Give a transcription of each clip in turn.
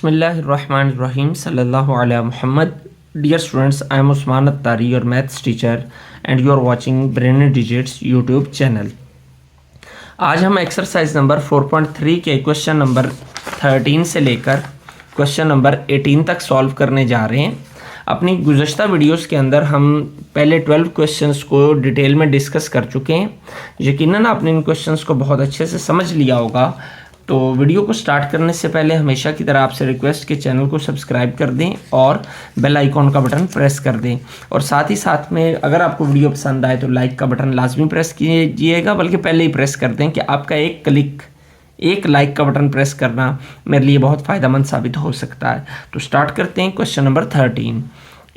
बिस्मिल्लाहिर्रहमानिर्रहीम सल्लल्लाहु अला मुहम्मद। Dear students, I am Usman Attari, your maths teacher, and you are watching brain digits YouTube channel. आज हम एक्सरसाइज नंबर 4.3 के क्वेश्चन नंबर 13 से लेकर क्वेश्चन नंबर 18 तक सॉल्व करने जा रहे हैं। अपनी गुज़श्ता वीडियोस के अंदर हम पहले 12 क्वेश्चंस को डिटेल में डिस्कस कर चुके हैं। यकीनन आपने इन क्वेश्चंस को बहुत अच्छे से समझ लिया होगा। तो वीडियो को स्टार्ट करने से पहले हमेशा की तरह आपसे रिक्वेस्ट कि चैनल को सब्सक्राइब कर दें और बेल आइकॉन का बटन प्रेस कर दें। और साथ ही साथ में अगर आपको वीडियो पसंद आए तो लाइक का बटन लाजमी प्रेस कीजिएगा, बल्कि पहले ही प्रेस कर दें कि आपका एक लाइक का बटन प्रेस करना मेरे लिए बहुत फ़ायदेमंद साबित हो सकता है। तो स्टार्ट करते हैं question number 13।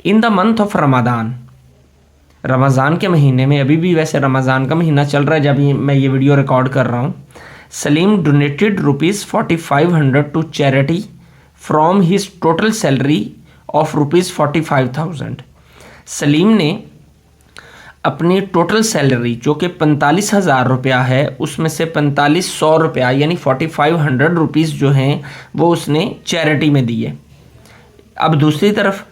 In the month of Ramzan, Ramzan के महीने में, अभी भी वैसे रमज़ान का महीना चल रहा है जब मैं ये वीडियो रिकॉर्ड कर रहा हूँ, Salim donated ₹4500 to charity from his total salary of ₹45,000। Salim ने अपनी टोटल सैलरी जो कि 45,000 रुपया है, उसमें से 4500 रुपया यानी 4500 रुपीज़ जो हैं वो उसने चैरिटी में दिए। अब दूसरी तरफ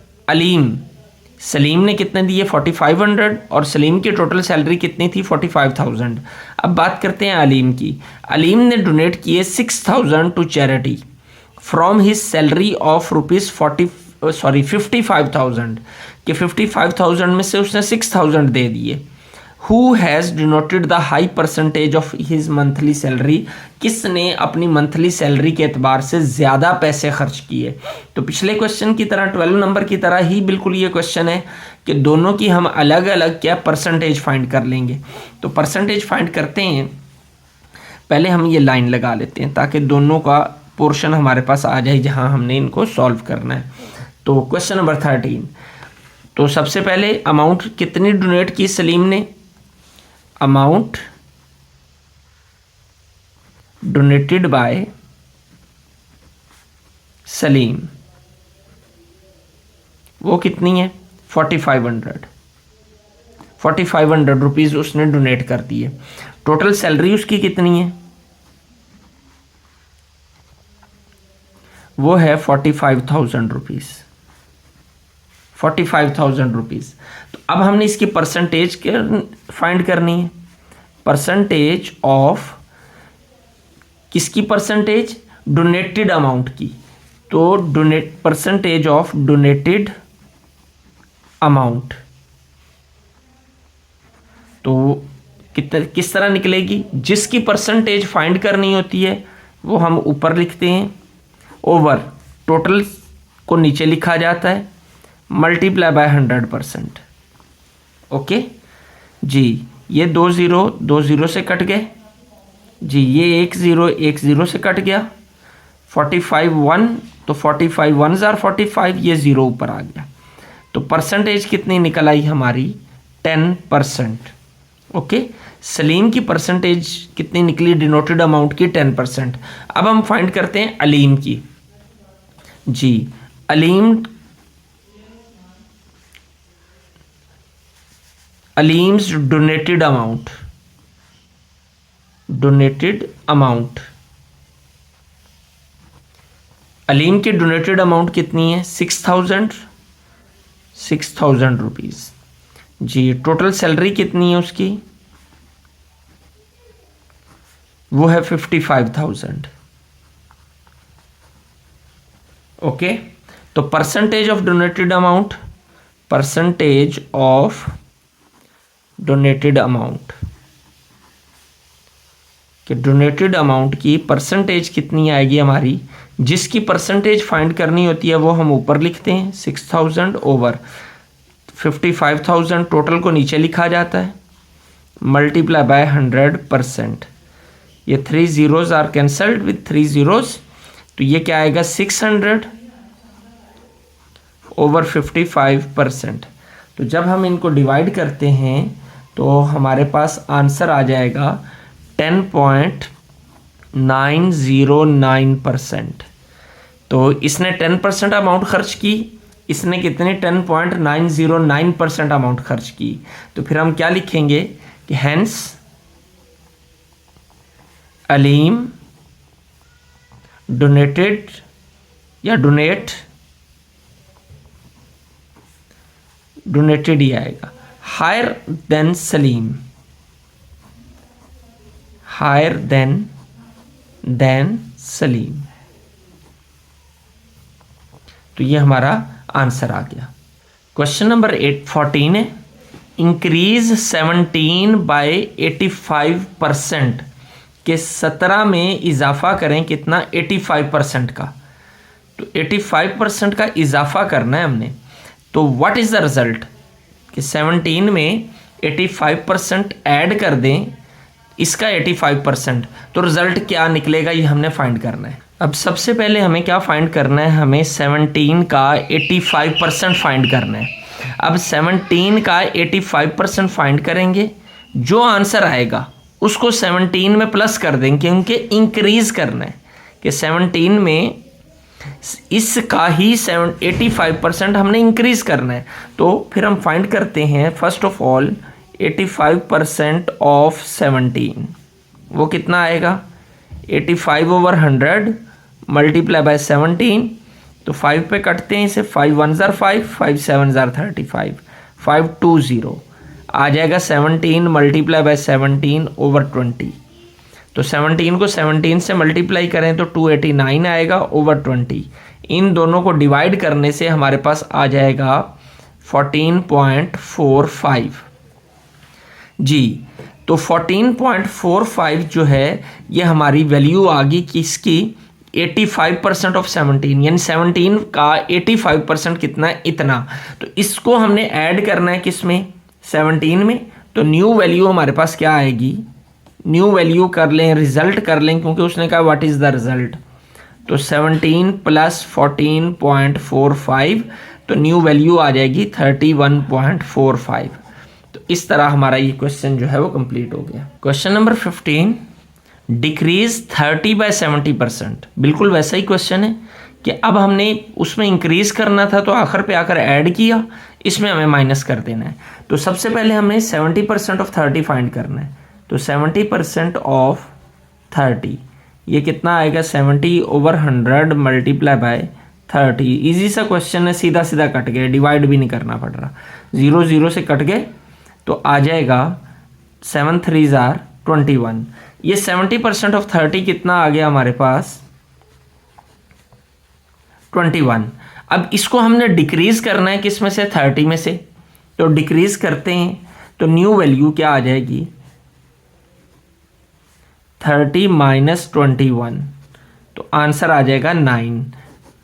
सलीम ने कितने दिए? 4500, और सलीम की टोटल सैलरी कितनी थी? 45,000। अब बात करते हैं अलीम की। अलीम ने डोनेट किए 6,000 to charity from his salary of ₹55,000 कि 55,000 में से उसने 6,000 दे दिए। Who has donated the high percentage of his monthly salary, किसने अपनी मंथली सैलरी के एतबार से ज़्यादा पैसे खर्च किए? तो पिछले क्वेश्चन की तरह 12 नंबर की तरह ही बिल्कुल ये क्वेश्चन है कि दोनों की हम अलग अलग क्या परसेंटेज फाइंड कर लेंगे। तो परसेंटेज फाइंड करते हैं, पहले हम ये लाइन लगा लेते हैं ताकि दोनों का पोर्शन हमारे पास आ जाए जहाँ हमने इनको सॉल्व करना है। तो क्वेश्चन नंबर 13, तो सबसे पहले अमाउंट कितनी डोनेट की सलीम ने? अमाउंट डोनेटेड बाय सलीम वो कितनी है? 4500 रुपीज़ उसने डोनेट कर दिए। टोटल सैलरी उसकी कितनी है? वो है 45,000 रुपीज़। 45,000 रुपीज़। तो अब हमने इसकी परसेंटेज फाइंड करनी है। परसेंटेज ऑफ किसकी? परसेंटेज डोनेटेड अमाउंट की। तो परसेंटेज ऑफ डोनेटेड अमाउंट तो किस तरह निकलेगी? जिसकी परसेंटेज फाइंड करनी होती है वो हम ऊपर लिखते हैं, ओवर टोटल को नीचे लिखा जाता है, मल्टीप्लाई बाय 100%। ओके जी, ये 2 0 से कट गए जी, ये 1 0 से कट गया। 45 1, तो 45 1 जार 45, ये 0 ऊपर आ गया। तो परसेंटेज कितनी निकल आई हमारी? 10%। ओके, सलीम की परसेंटेज कितनी निकली डिनोटेड अमाउंट की? 10%। अब हम फाइंड करते हैं अलीम की जी। अलीम्स डोनेटेड अमाउंट अलीम की डोनेटेड अमाउंट कितनी है? 6,000 रुपीज़ जी। टोटल सैलरी कितनी है उसकी? वो है 55,000। ओके, तो परसेंटेज ऑफ डोनेटेड अमाउंट कि डोनेटेड अमाउंट की परसेंटेज कितनी आएगी हमारी? जिसकी परसेंटेज फाइंड करनी होती है वो हम ऊपर लिखते हैं, 6,000 ओवर 55,000, टोटल को नीचे लिखा जाता है, मल्टीप्लाई बाय 100%। ये 3 zeros are cancelled with 3 zeros, तो ये क्या आएगा? 600 ओवर 55%। तो जब हम इनको डिवाइड करते हैं तो हमारे पास आंसर आ जाएगा 10.909%। तो इसने 10% अमाउंट खर्च की, इसने कितने? 10.909% अमाउंट खर्च की। तो फिर हम क्या लिखेंगे कि हैंस अलीम डोनेटेड या डोनेटेड ही आएगा। Higher than Salim, higher than Salim, तो ये हमारा आंसर आ गया। क्वेश्चन नंबर 14 है, इंक्रीज 17 बाय 85% के 17 में इजाफा करें कितना, 85% का। तो 85% का इजाफा करना है हमने, तो व्हाट इज द रिजल्ट कि 17 में 85% ऐड कर दें इसका 85%, तो रिजल्ट क्या निकलेगा ये हमने फाइंड करना है। अब सबसे पहले हमें क्या फाइंड करना है, हमें 17 का 85% फाइंड करना है। अब 17 का 85% फाइंड करेंगे, जो आंसर आएगा उसको 17 में प्लस कर देंगे क्योंकि इंक्रीज करना है कि 17 में इसका ही 85% हमने इंक्रीज करना है। तो फिर हम फाइंड करते हैं फर्स्ट ऑफ ऑल 85% ऑफ 17, वो कितना आएगा, 85/100 मल्टीप्लाई बाय 17, तो 5 पे कटते हैं इसे, 5 1 ज़ार 5, 5 7 ज़ार 35, 520 आ जाएगा 17 मल्टीप्लाई बाय 17/20। तो 17 को 17 से मल्टीप्लाई करें तो 289 आएगा ओवर 20। इन दोनों को डिवाइड करने से हमारे पास आ जाएगा 14.45 जी। तो 14.45 जो है ये हमारी वैल्यू आ गई किसकी, 85% ऑफ 17, यानी 17 का 85% कितना है, इतना। तो इसको हमने ऐड करना है किसमें, 17 में। तो न्यू वैल्यू हमारे पास क्या आएगी, न्यू वैल्यू कर लें, रिजल्ट कर लें, क्योंकि उसने कहा व्हाट इज़ द रिजल्ट। तो 17 प्लस 14.45, तो न्यू वैल्यू आ जाएगी 31.45। तो इस तरह हमारा ये क्वेश्चन जो है वो कंप्लीट हो गया। Question number 15, decrease 30 by 70%। बिल्कुल वैसा ही क्वेश्चन है कि अब हमने उसमें इंक्रीज करना था तो आखिर पे आकर ऐड किया, इसमें हमें माइनस कर देना है। तो सबसे पहले हमें 70% ऑफ 30 फाइंड करना है। तो 70% ऑफ 30 ये कितना आएगा, 70/100 मल्टीप्लाई बाय 30। इजी सा क्वेश्चन है, सीधा सीधा कट गए, डिवाइड भी नहीं करना पड़ रहा, 0 0 से कट गए तो आ जाएगा 7 3 ज़ार 21। ये 70% ऑफ 30 कितना आ गया हमारे पास, 21। अब इसको हमने डिक्रीज करना है किस में से, 30 में से। तो डिक्रीज करते हैं तो न्यू वैल्यू क्या आ जाएगी, 30 माइनस 21, तो आंसर आ जाएगा 9।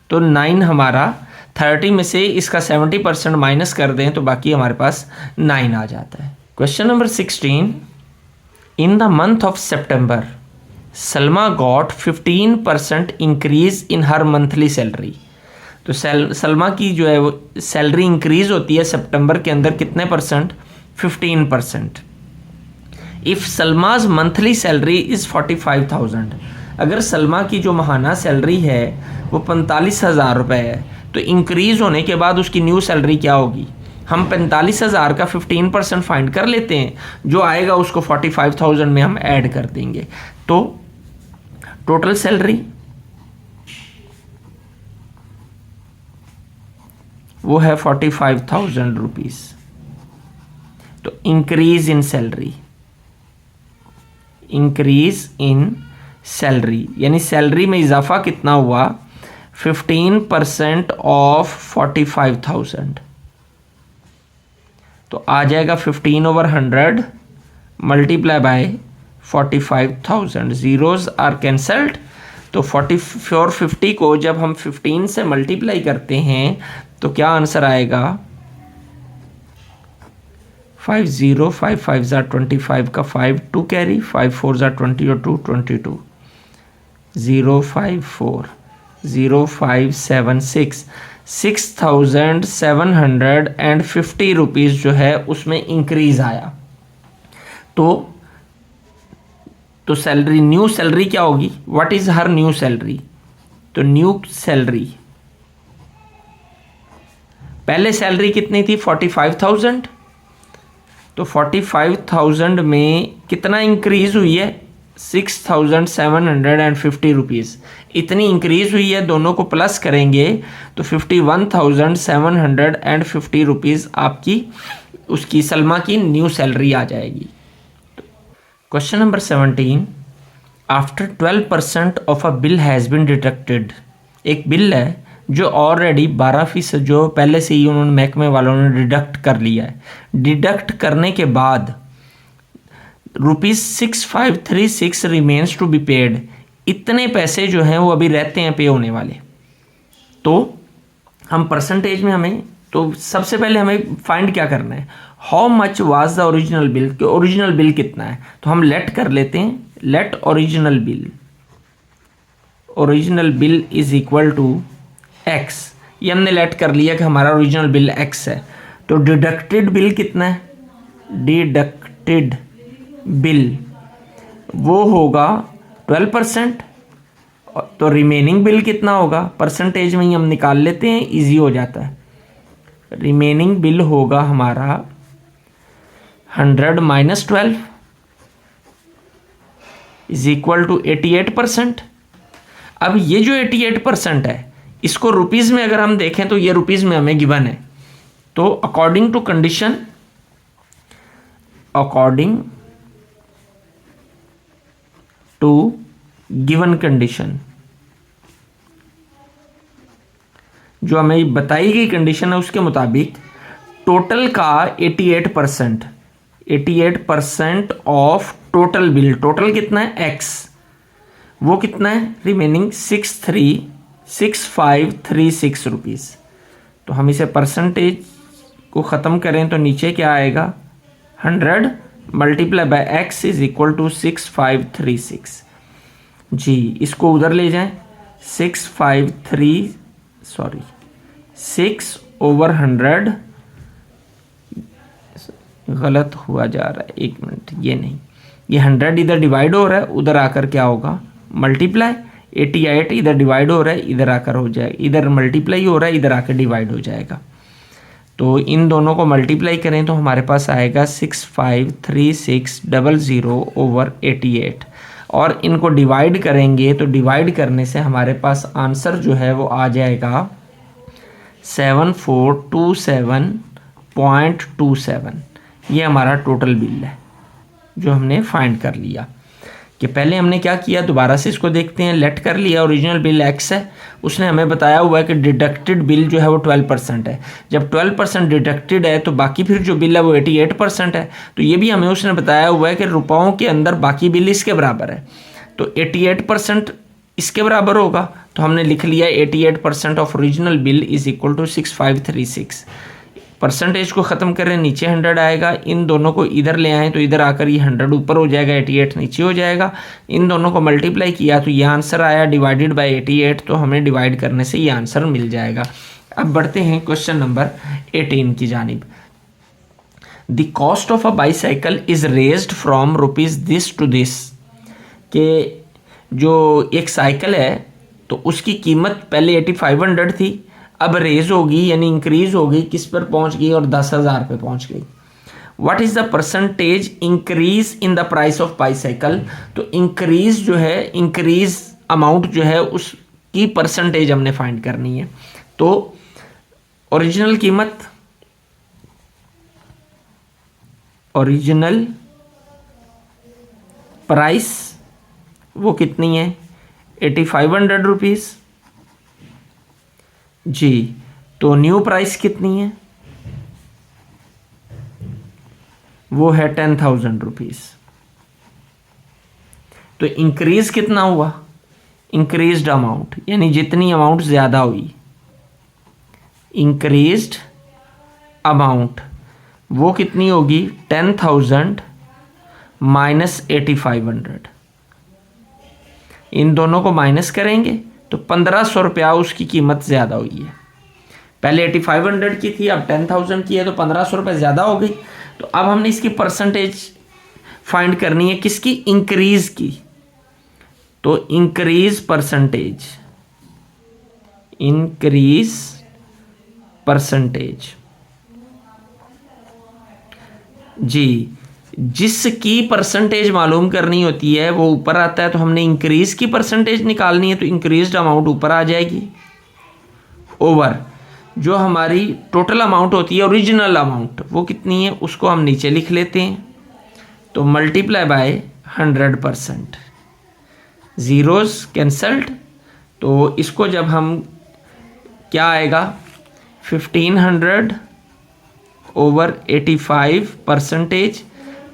तो 9 हमारा 30 में से इसका 70% माइनस कर दें तो बाकी हमारे पास 9 आ जाता है। Question number 16, in the month of September Salma got 15% increase in her monthly salary. तो सलमा की जो है वो सैलरी इंक्रीज होती है सितंबर के अंदर कितने percent, 15%। If Salma's monthly salary is 45,000, अगर सलमा की जो माहाना सैलरी है वो 45,000 रुपये है, तो इंक्रीज़ होने के बाद उसकी न्यू सैलरी क्या होगी। हम 45,000 का 15% फाइंड कर लेते हैं, जो आएगा उसको 45,000 में हम ऐड कर देंगे। तो टोटल सैलरी वो है 45,000 रुपीज़। तो increase in salary, increase in salary यानी सैलरी में इजाफा कितना हुआ, 15% ऑफ 45,000। तो आ जाएगा 15/100 multiply by 45,000। Zeros are cancelled, तो 50 को जब हम 15 से मल्टीप्लाई करते हैं तो क्या आंसर आएगा, 50 5 5 ज़ार 25 का 5 2 कैरी, 5 4 ज़ार 20 और 2 22, 054 0576 6,750 रुपीज़ जो है उसमें इंक्रीज आया। तो सैलरी, न्यू सैलरी क्या होगी, what is her new salary. तो न्यू सैलरी, पहले सैलरी कितनी थी 45,000, तो 45,000 में कितना इंक्रीज हुई है 6,750 रुपीज़, इतनी इंक्रीज़ हुई है। दोनों को प्लस करेंगे तो 51,750 रुपीज़ आपकी उसकी सलमा की न्यू सैलरी आ जाएगी। Question number 17, after 12% of a bill has been deducted. एक बिल है जो ऑलरेडी 12% जो पहले से ही उन्होंने महकमे वालों ने डिडक्ट कर लिया है। डिडक्ट करने के बाद ₹6536 रिमेन्स टू बी पेड, इतने पैसे जो हैं वो अभी रहते हैं पे होने वाले। तो हम परसेंटेज में हमें, तो सबसे पहले हमें फाइंड क्या करना है, how much was the original bill, कि ओरिजिनल बिल कितना है। तो हम लेट कर लेते हैं, let original bill, original bill is equal to X. ये हमने लेट कर लिया कि हमारा ओरिजिनल बिल एक्स है। तो डिडक्टेड बिल कितना है, डिडक्टेड बिल वो होगा 12%। तो रिमेनिंग बिल कितना होगा, परसेंटेज में ही हम निकाल लेते हैं, इजी हो जाता है। रिमेनिंग बिल होगा हमारा 100 माइनस 12 इज इक्वल टू 88%। अब ये जो 88% है इसको रुपीज़ में अगर हम देखें तो ये रुपीज़ में हमें गिवन है। तो according to condition, according to given condition, जो हमें बताई गई कंडीशन है उसके मुताबिक टोटल का 88% ऑफ टोटल बिल, टोटल कितना है एक्स, वो कितना है रिमेनिंग 6536 रुपीज़। तो हम इसे परसेंटेज को ख़त्म करें तो नीचे क्या आएगा, 100 multiply by X is equal to 6536। जी, इसको उधर ले जाएं, 6/100 गलत हुआ जा रहा है, एक मिनट, ये नहीं, ये 100 इधर डिवाइड हो रहा है, उधर आकर क्या होगा मल्टीप्लाई, 88 इधर डिवाइड हो रहा है, इधर आकर हो जाएगा, इधर मल्टीप्लाई हो रहा है, इधर आकर डिवाइड हो जाएगा। तो इन दोनों को मल्टीप्लाई करें तो हमारे पास आएगा 653600/88, और इनको डिवाइड करेंगे तो डिवाइड करने से हमारे पास आंसर जो है वो आ जाएगा 7427.27। ये हमारा टोटल बिल है जो हमने फाइंड कर लिया। कि पहले हमने क्या किया, दोबारा से इसको देखते हैं, लेट कर लिया, ओरिजिनल बिल एक्स है, उसने हमें बताया हुआ है कि डिडक्टेड बिल जो है वो 12% है। जब 12% डिडक्टेड है तो बाकी फिर जो बिल है वो 88% है। तो ये भी हमें उसने बताया हुआ है कि रुपयों के अंदर बाकी बिल इसके बराबर है, तो 88% इसके बराबर होगा। तो हमने लिख लिया 88% of original bill is equal to 6536। Percentage को ख़त्म करें, नीचे 100 आएगा, इन दोनों को इधर ले आएँ तो इधर आकर ये 100 ऊपर हो जाएगा, 88 नीचे हो जाएगा। इन दोनों को मल्टीप्लाई किया तो ये आंसर आया डिवाइडेड बाय 88, तो हमें डिवाइड करने से ये आंसर मिल जाएगा। अब बढ़ते हैं क्वेश्चन नंबर 18 की जानिब। The cost of a bicycle is raised from rupees this to this, के जो एक साइकिल है तो उसकी कीमत पहले 8500 थी, अब रेज होगी यानी इंक्रीज होगी, किस पर पहुंच गई, और 10,000 पे पहुंच गई। What is the percentage increase in the price of bicycle. तो इंक्रीज जो है, इंक्रीज अमाउंट जो है उसकी परसेंटेज हमने फाइंड करनी है। तो ओरिजिनल कीमत, ओरिजिनल प्राइस वो कितनी है, 8500 रुपीज़ जी। तो न्यू प्राइस कितनी है, वो है 10,000 रुपीज़। तो इंक्रीज कितना हुआ, इंक्रीज्ड अमाउंट, यानी जितनी अमाउंट ज़्यादा हुई, इंक्रीज्ड अमाउंट वो कितनी होगी, 10,000 माइनस 8500। इन दोनों को माइनस करेंगे तो 1500 रुपया उसकी कीमत ज़्यादा हुई है। पहले 8500 की थी, अब 10,000 की है, तो 1500 रुपये ज़्यादा हो गई। तो अब हमने इसकी परसेंटेज फाइंड करनी है, किसकी, इंक्रीज की। तो इंक्रीज परसेंटेज, इंक्रीज परसेंटेज जी। जिसकी परसेंटेज मालूम करनी होती है वो ऊपर आता है, तो हमने इंक्रीज की परसेंटेज निकालनी है तो इंक्रीज्ड अमाउंट ऊपर आ जाएगी, ओवर जो हमारी टोटल अमाउंट होती है ओरिजिनल अमाउंट वो कितनी है उसको हम नीचे लिख लेते हैं, तो मल्टीप्लाई बाय 100%, ज़ीरोज़ कैंसल्ड, तो इसको जब हम क्या आएगा 1500 ओवर 85%,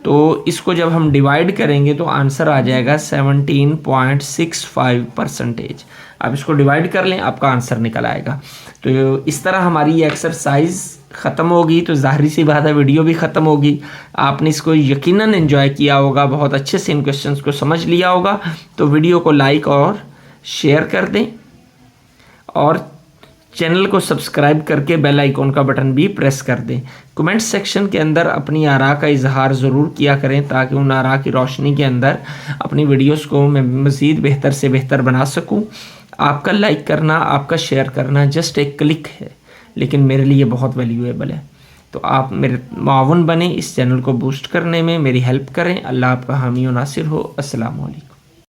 तो इसको जब हम डिवाइड करेंगे तो आंसर आ जाएगा 17.65%। आप इसको डिवाइड कर लें, आपका आंसर निकल आएगा। तो इस तरह हमारी ये एक्सरसाइज ख़त्म होगी, तो ज़ाहिर सी बात है वीडियो भी ख़त्म होगी। आपने इसको यकीनन एंजॉय किया होगा, बहुत अच्छे से इन क्वेश्चंस को समझ लिया होगा। तो वीडियो को लाइक और शेयर कर दें और चैनल को सब्सक्राइब करके बेल आइकॉन का बटन भी प्रेस कर दें। कमेंट सेक्शन के अंदर अपनी आरा का इजहार ज़रूर किया करें ताकि उन आरा की रोशनी के अंदर अपनी वीडियोस को मैं मज़ीद बेहतर से बेहतर बना सकूं। आपका लाइक करना, आपका शेयर करना जस्ट एक क्लिक है, लेकिन मेरे लिए बहुत वैल्यूएबल है। तो आप मेरे मावन बने, इस चैनल को बूस्ट करने में मेरी हेल्प करें। अल्लाह आपका हामी और नासिर हो। अस्सलाम वालेकुम।